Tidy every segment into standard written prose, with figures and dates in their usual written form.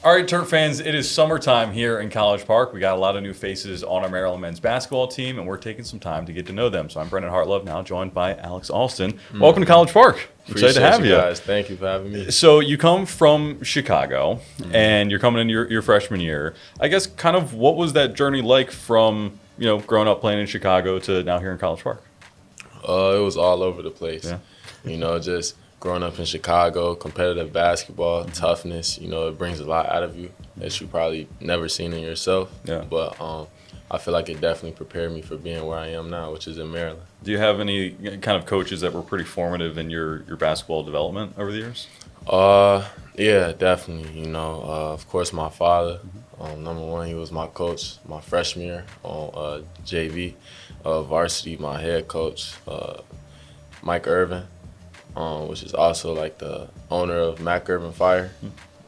All right, Terp fans, it is summertime here in College Park. We got a lot of new faces on our Maryland men's basketball team, and we're taking some time to get to know them. So I'm Brendan Hartlove, now joined by Aleks Alston. Welcome to College Park. Excited to have you Guys. Thank you for having me. So you come from Chicago, and you're coming in your freshman year. I guess kind of what was that journey like from growing up playing in Chicago to now here in College Park? It was all over the place. Yeah. Just growing up in Chicago, competitive basketball, toughness, it brings a lot out of you that you probably never seen in yourself. Yeah. But I feel like it definitely prepared me for being where I am now, which is in Maryland. Do you have any kind of coaches that were pretty formative in your basketball development over the years? Yeah, definitely. Of course, my father. Number one, he was my coach my freshman year on JV. Varsity, my head coach, Mike Irvin. Which is also like the owner of Mac Urban Fire,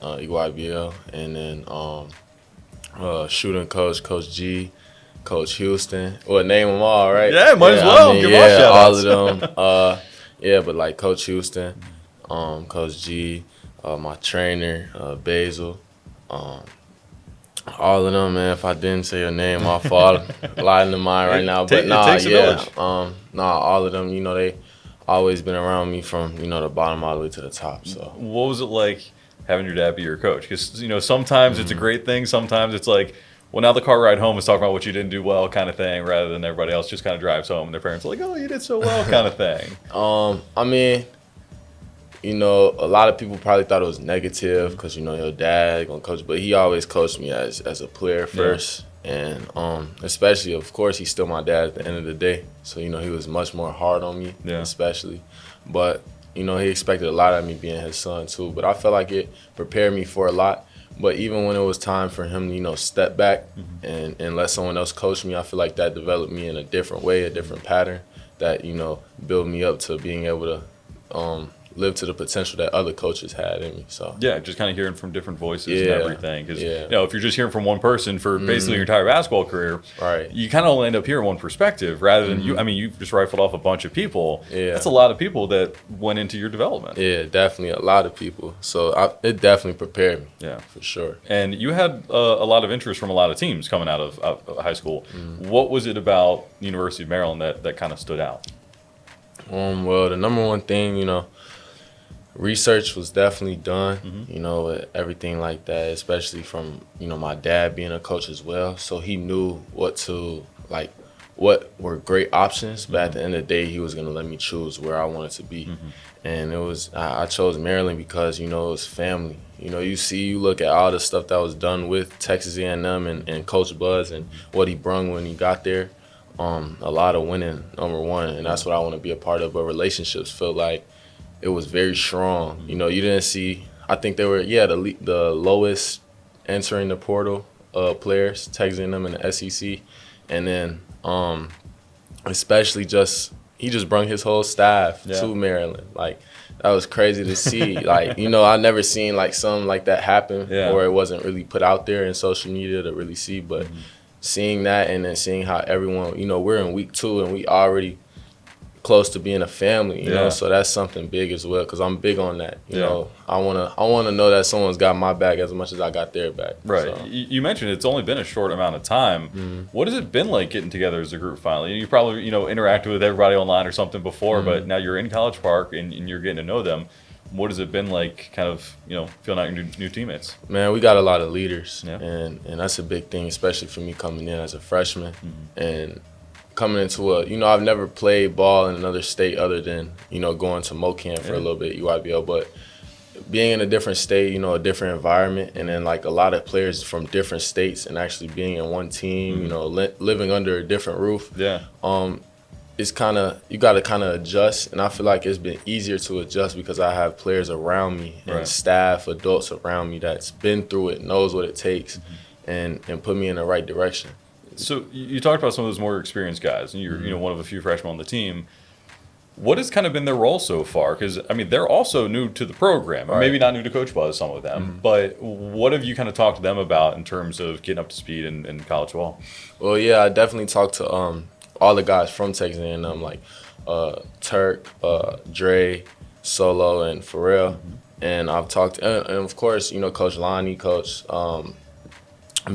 EYBL, and then shooting coach, Coach G, Coach Houston. Well, name them all, right? Yeah, might as well. Give all all of them. But like Coach Houston, Coach G, my trainer, Basil, all of them, man. If I didn't say your name, I'll fall lying to mine right now. But all of them, they always been around me from the bottom all the way to the top. So what was it like having your dad be your coach? Because sometimes it's a great thing, sometimes it's like, well, now the car ride home is talking about what you didn't do well kind of thing, rather than everybody else just kind of drives home and their parents are like, oh, you did so well kind of thing. A lot of people probably thought it was negative because your dad gonna coach, but he always coached me as a player first. And especially, of course, he's still my dad at the end of the day. So, he was much more hard on me, especially. But, he expected a lot of me being his son, too. But I felt like it prepared me for a lot. But even when it was time for him to, step back and let someone else coach me, I feel like that developed me in a different way, a different pattern that, built me up to being able to live to the potential that other coaches had in me. So yeah, just kind of hearing from different voices and everything. Because if you're just hearing from one person for basically your entire basketball career, right, you kind of only end up hearing one perspective rather than you. I mean, you've just rifled off a bunch of people. Yeah, that's a lot of people that went into your development. Yeah, definitely a lot of people. So it definitely prepared me. Yeah, for sure. And you had a lot of interest from a lot of teams coming out of high school. What was it about the University of Maryland that kind of stood out? Well, the number one thing, research was definitely done, with everything like that, especially from, my dad being a coach as well. So he knew what were great options, but at the end of the day, he was going to let me choose where I wanted to be. And I chose Maryland because, it was family. You look at all the stuff that was done with Texas A&M and Coach Buzz and what he brung when he got there. A lot of winning, number one, and that's what I want to be a part of. But relationships felt like it was very strong. You didn't see. I think they were the lowest entering the portal players, Texas A&M and the SEC, and then especially he just brought his whole staff to Maryland. Like that was crazy to see. Like I never seen like something like that happen, or it wasn't really put out there in social media to really see. But seeing that and then seeing how everyone, we're in week 2 and we already close to being a family, you know, so that's something big as well because I'm big on that. You know, I wanna know that someone's got my back as much as I got their back. Right. So. You mentioned it's only been a short amount of time. What has it been like getting together as a group finally? You probably interacted with everybody online or something before, but now you're in College Park and you're getting to know them. What has it been like, kind of feeling out your new teammates? Man, we got a lot of leaders, and that's a big thing, especially for me coming in as a freshman and coming into I've never played ball in another state other than, going to MoCamp for a little bit, EYBL, but being in a different state, a different environment, and then like a lot of players from different states and actually being in one team, living under a different roof. It's you got to kind of adjust, and I feel like it's been easier to adjust because I have players around me and staff, adults around me that's been through it, knows what it takes, and put me in the right direction. So you talked about some of those more experienced guys, and you're one of a few freshmen on the team. What has kind of been their role so far? Because, they're also new to the program. Right. Maybe not new to Coach Buzz, some of them. But what have you kind of talked to them about in terms of getting up to speed in college ball? Well, I definitely talked to all the guys from Texas A&M, like Turk, Dre, Solo, and Pharrell. and I've talked, and of course, Coach Lonnie, Coach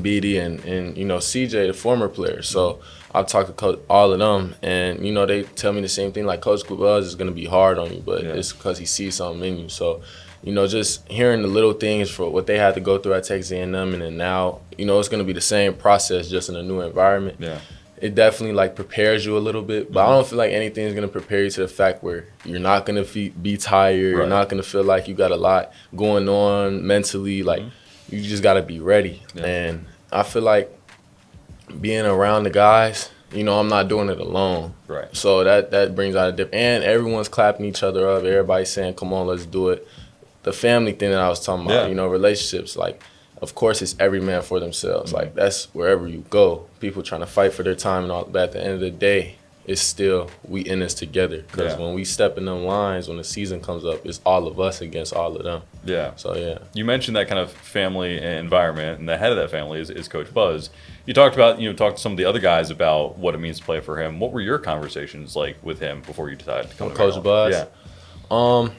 Beatty, and CJ, the former player. So I've talked to all of them, and they tell me the same thing. Like, Coach Buzz is gonna be hard on you, but it's because he sees something in you. So just hearing the little things for what they had to go through at Texas A&M, and then now it's gonna be the same process, just in a new environment. Yeah. It definitely like prepares you a little bit, but I don't feel like anything's gonna prepare you to the fact where you're not gonna be tired. Right. You're not gonna feel like you got a lot going on mentally. Like you just gotta be ready. Yeah. And I feel like being around the guys, I'm not doing it alone. Right. So that brings out a different. And everyone's clapping each other up. Everybody's saying, "Come on, let's do it." The family thing that I was talking about, relationships, like. Of course, it's every man for themselves. Like, that's wherever you go. People trying to fight for their time and all, but at the end of the day, it's still we in this together. Because when we step in them lines, when the season comes up, it's all of us against all of them. Yeah. So, yeah. You mentioned that kind of family environment, and the head of that family is Coach Buzz. You talked about, talked to some of the other guys about what it means to play for him. What were your conversations like with him before you decided to come to Coach Buzz? Yeah.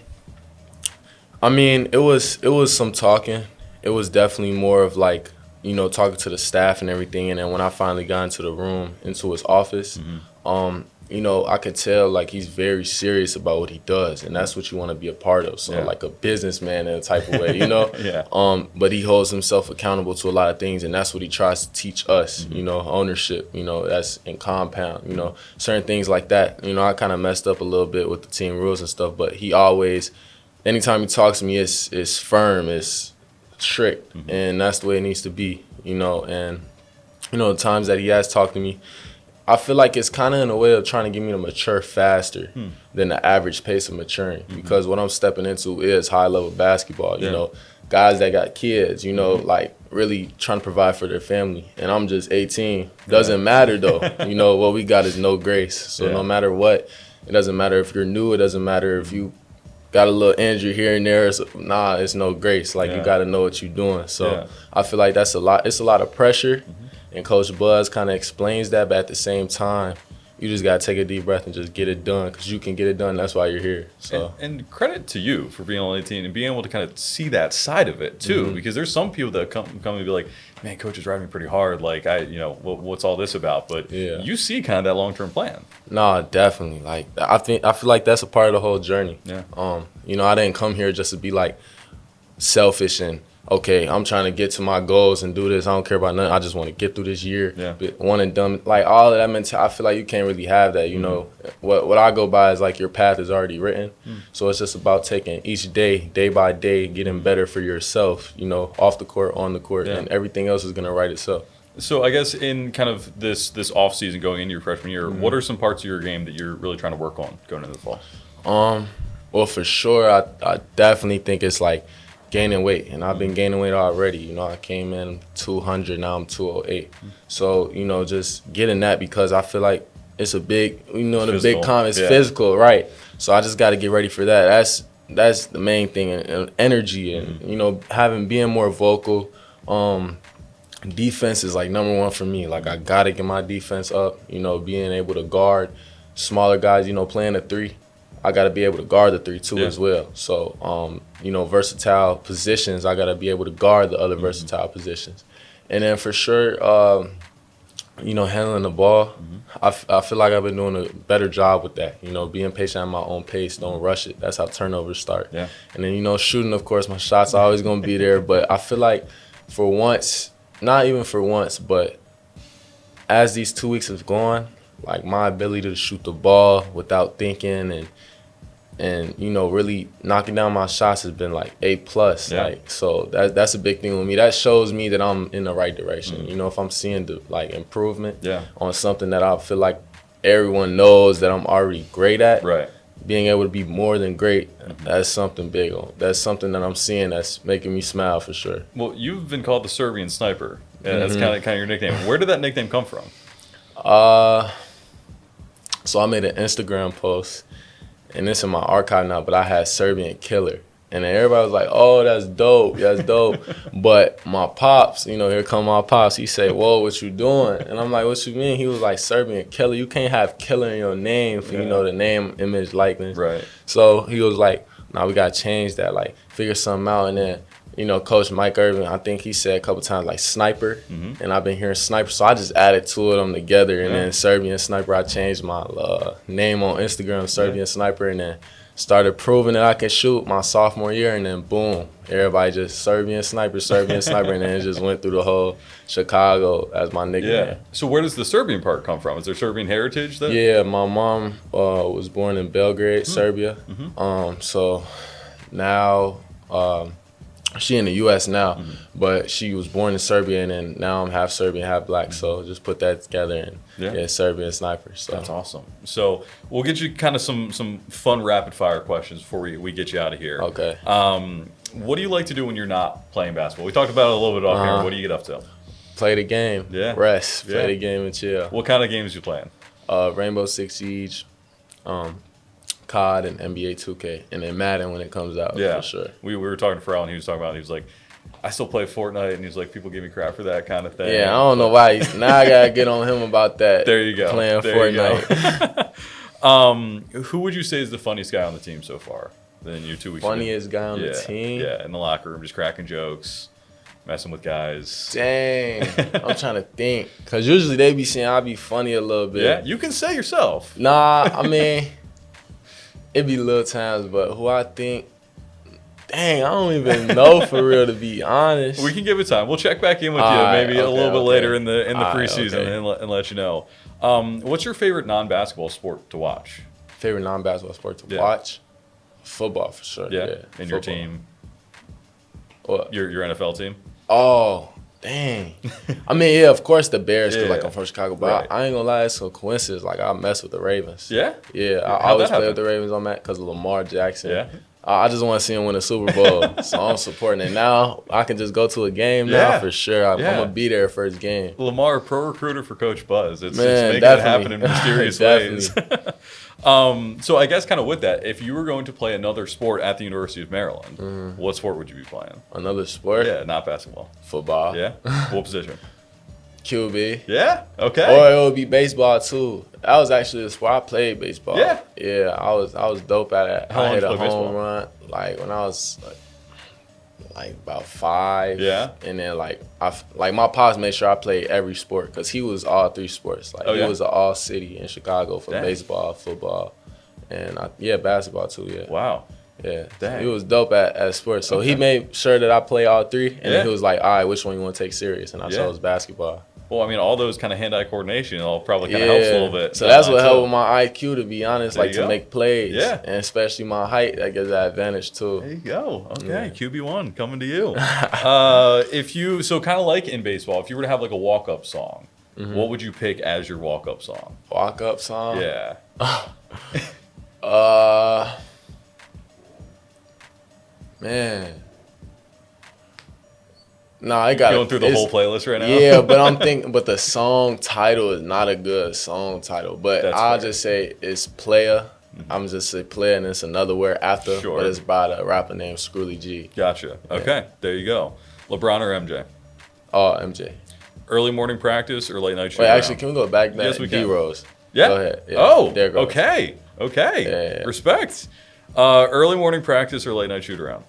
I mean, it was some talking. It was definitely more of like, talking to the staff and everything. And then when I finally got into the room, into his office, I could tell like he's very serious about what he does. And that's what you want to be a part of. So like a businessman in a type of way, Yeah. But he holds himself accountable to a lot of things. And that's what he tries to teach us, ownership, that's in compound, certain things like that. I kind of messed up a little bit with the team rules and stuff. But he always, anytime he talks to me, it's firm, it's strict, and that's the way it needs to be, and the times that he has talked to me, I feel like it's kind of in a way of trying to get me to mature faster than the average pace of maturing, because what I'm stepping into is high level basketball, guys that got kids, like really trying to provide for their family, and I'm just 18. Doesn't matter though. What we got is no grace, so no matter what, it doesn't matter if you're new, it doesn't matter if you got a little injury here and there. It's no grace. Like, you got to know what you're doing. So I feel like that's a lot. It's a lot of pressure, and Coach Buzz kind of explains that. But at the same time, you just got to take a deep breath and just get it done, because you can get it done. That's why you're here. So and credit to you for being only 18 and being able to kind of see that side of it too, because there's some people that come and be like, "Man, coach is driving me pretty hard. Like, what's all this about?" But you see kind of that long-term plan. No, definitely. Like, I feel like that's a part of the whole journey. Yeah. I didn't come here just to be like selfish and okay, I'm trying to get to my goals and do this. I don't care about nothing. I just want to get through this year. Yeah. But one and done, like all of that mentality, I feel like you can't really have that. What I go by is like your path is already written. So it's just about taking each day by day, getting better for yourself. Off the court, on the court, and everything else is gonna write itself. So I guess in kind of this off season going into your freshman year, what are some parts of your game that you're really trying to work on going into the fall? Well, for sure, I definitely think it's like gaining weight, and I've been gaining weight already. I came in 200, now I'm 208. So, just getting that, because I feel like it's a big, in a big it's physical, right? So I just got to get ready for that. That's the main thing, and energy, and being more vocal. Defense is like number one for me. Like, I got to get my defense up, being able to guard smaller guys, playing the three. I got to be able to guard the three too as well. So, versatile positions, I got to be able to guard the other versatile positions. And then for sure, handling the ball, I feel like I've been doing a better job with that. Being patient at my own pace, don't rush it. That's how turnovers start. Yeah. And then, shooting, of course, my shots are always going to be there. But I feel like for once, not even for once, but as these 2 weeks have gone, like my ability to shoot the ball without thinking and really knocking down my shots has been like A+. Like, so that's a big thing with me. That shows me that I'm in the right direction. If I'm seeing the improvement on something that I feel like everyone knows that I'm already great at. Right. Being able to be more than great, that's something big. That's something that I'm seeing that's making me smile for sure. Well, you've been called the Serbian Sniper. That's kind of your nickname. Where did that nickname come from? So I made an Instagram post, and it's in my archive now, but I had Serbian Killer. And then everybody was like, "Oh, that's dope, that's dope." But my pops, here come my pops, he said, "Whoa, what you doing?" And I'm like, "What you mean?" He was like, "Serbian Killer, you can't have Killer in your name for, the name, image, likeness." Right. So he was like, Now we got to change that, like figure something out. And then, Coach Mike Irvin, I think he said a couple times like sniper, and I've been hearing sniper. So I just added two of them together. And then Serbian Sniper, I changed my name on Instagram, Serbian Sniper, and then started proving that I can shoot my sophomore year, and then boom, everybody just Serbian Sniper, and then it just went through the whole Chicago as my nickname. Yeah. So where does the Serbian part come from? Is there Serbian heritage there? Yeah, my mom was born in Belgrade, Serbia. So now she in the U.S. now, but she was born in Serbia, and then now I'm half Serbian, half black. So just put that together, and Serbian Sniper. So that's awesome. So we'll get you kind of some fun rapid fire questions before we get you out of here. Okay. What do you like to do when you're not playing basketball? We talked about it a little bit off here. What do you get up to? Play the game. Yeah. Rest. Play the game and chill. What kind of games you playing? Rainbow Six Siege, COD, and NBA 2K, and then Madden when it comes out. For sure. We were talking to Pharrell, and he was talking about it. He was like, I still play Fortnite, and he's like, people give me crap for that kind of thing. Yeah, I don't know why. Now I gotta get on him about that. There you go. Playing Fortnite. Who would you say is the funniest guy on the team so far? Then you 2 weeks. Funniest guy on the team? Yeah, in the locker room, just cracking jokes, messing with guys. Dang, I'm trying to think, cause usually they be saying I be funny a little bit. Yeah, you can say yourself. Nah, I mean, it be little times, but who I think. Dang, I don't even know for real, to be honest. We can give it time. We'll check back in with you maybe a little bit later in the preseason and let you know. What's your favorite non-basketball sport to watch? Favorite non-basketball sport to watch? Football for sure. Yeah. And your team? What? Your NFL team? Oh, dang. I mean, yeah, of course the Bears, because like I'm from Chicago, but I ain't gonna lie, it's a coincidence. Like I mess with the Ravens. Yeah? Yeah, I always play with the Ravens on that because of Lamar Jackson. Yeah. I just want to see him win a Super Bowl, so I'm supporting it. Now I can just go to a game now for sure. I'm gonna be there first game. Lamar, pro recruiter for Coach Buzz. It's making it happen in mysterious ways. So I guess kind of with that, if you were going to play another sport at the University of Maryland, what sport would you be playing? Another sport? Yeah, not basketball. Football. Yeah. What position? QB. Yeah. Okay. Or it would be baseball too. That was actually the sport I played baseball. Yeah. Yeah, I was dope at it. How long I hit did you a play home baseball? run like when I was like about 5. Yeah. And then like my pops made sure I played every sport because he was all 3 sports. Like he was an all city in Chicago for baseball, football, and basketball too. Yeah. Wow. Yeah. Dang. He was dope at sports. So he made sure that I play all 3, and then he was like, all right, which one you want to take serious? And I chose basketball. Well, I mean, all those kind of hand-eye coordination, it all probably kind of helps a little bit. So that's what helped with my IQ, to be honest, like to make plays. Yeah. And especially my height, that gives that advantage too. There you go. Okay, QB1 coming to you. So kind of like in baseball, if you were to have like a walk-up song, what would you pick as your walk-up song? Walk-up song? Yeah. Man. No, I got going through the whole playlist right now. Yeah, but I'm thinking, but the song title is not a good song title. But I'll just say it's Player. I'm just say Player, and it's another word after. Sure. But it's by a rapper named Scrooly G. Gotcha. Okay, there you go. LeBron or MJ? Oh, MJ. Early morning practice or late night shoot? Wait, actually, can we go back? Yes, we can. D-Rose. Yeah. Go ahead. Yeah. Oh, there goes. Okay. Yeah. Respect. Early morning practice or late night shoot around?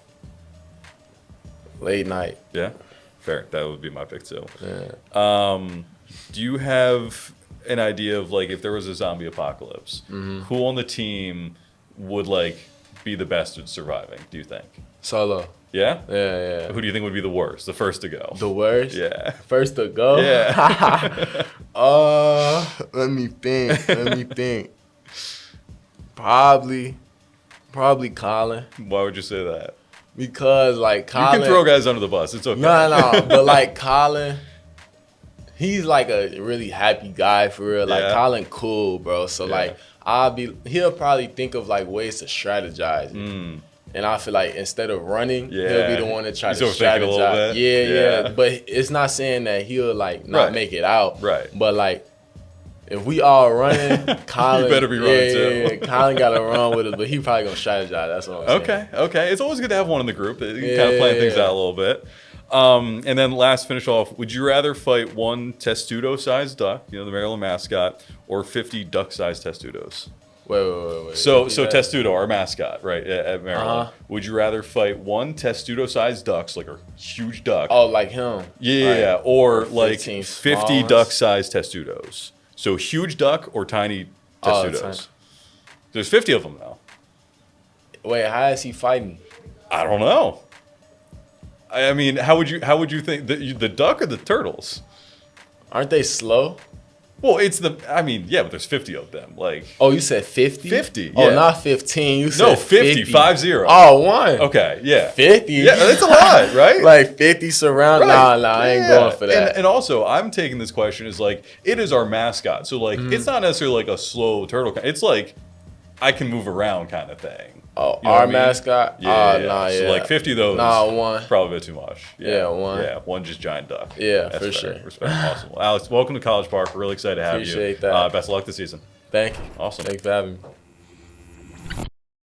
Late night. Yeah. Fair. That would be my pick too. Yeah. Do you have an idea of like if there was a zombie apocalypse, who on the team would like be the best at surviving? Do you think? Solo. Yeah. Yeah. Who do you think would be the worst? The first to go. The worst? Yeah. First to go? Yeah. Let me think. Probably Colin. Why would you say that? Because like Colin, you can throw guys under the bus. It's okay. No. But like Colin, he's like a really happy guy for real. Like Colin, cool, bro. So like he'll probably think of like ways to strategize. And I feel like instead of running, he'll be the one to try to strategize. A little bit. Yeah. But it's not saying that he'll like not make it out. Right. But like if we all running, Colin, you better be running too. Yeah, Colin got to run with us, but he probably gonna strategize. That's what I'm saying. Okay. It's always good to have one in the group that you can kind of plan things out a little bit. And then last, finish off. Would you rather fight one testudo-sized duck, the Maryland mascot, or 50 duck-sized testudos? Wait. So Repeat that. Testudo, our mascot, right, at Maryland. Uh-huh. Would you rather fight one Testudo-sized ducks, like a huge duck? Oh, like him. Yeah, Right. or like 15 50 small ones. duck-sized Testudos. So huge duck or tiny Testudos. tiny. There's 50 of them now. Wait, how is he fighting? I don't know. I mean, how would you think the duck or the turtles? Aren't they slow? Well, yeah, but there's 50 of them. Like, Oh, you said 50? 50, Oh, yeah. not 15. You said no, 50, 50. Oh, one. Okay, yeah. 50? Yeah, that's a lot, right? Like 50 surround? Right. Nah, I ain't Yeah. going for that. And also, I'm taking this question as like, it is our mascot. So, like, it's not necessarily like a slow turtle. It's like, I can move around kind of thing. Oh, You know our what I mean? mascot? Yeah, Nah, So, yeah. like, 50 of those. Nah, one. Probably a bit too much. Yeah, one. Yeah, one just giant duck. Yeah, That's for fair. sure. Respect. Awesome. Well, Alex, welcome to College Park. We're really excited to have you. Appreciate that. Best of luck this season. Thank you. Awesome. Thanks for having me.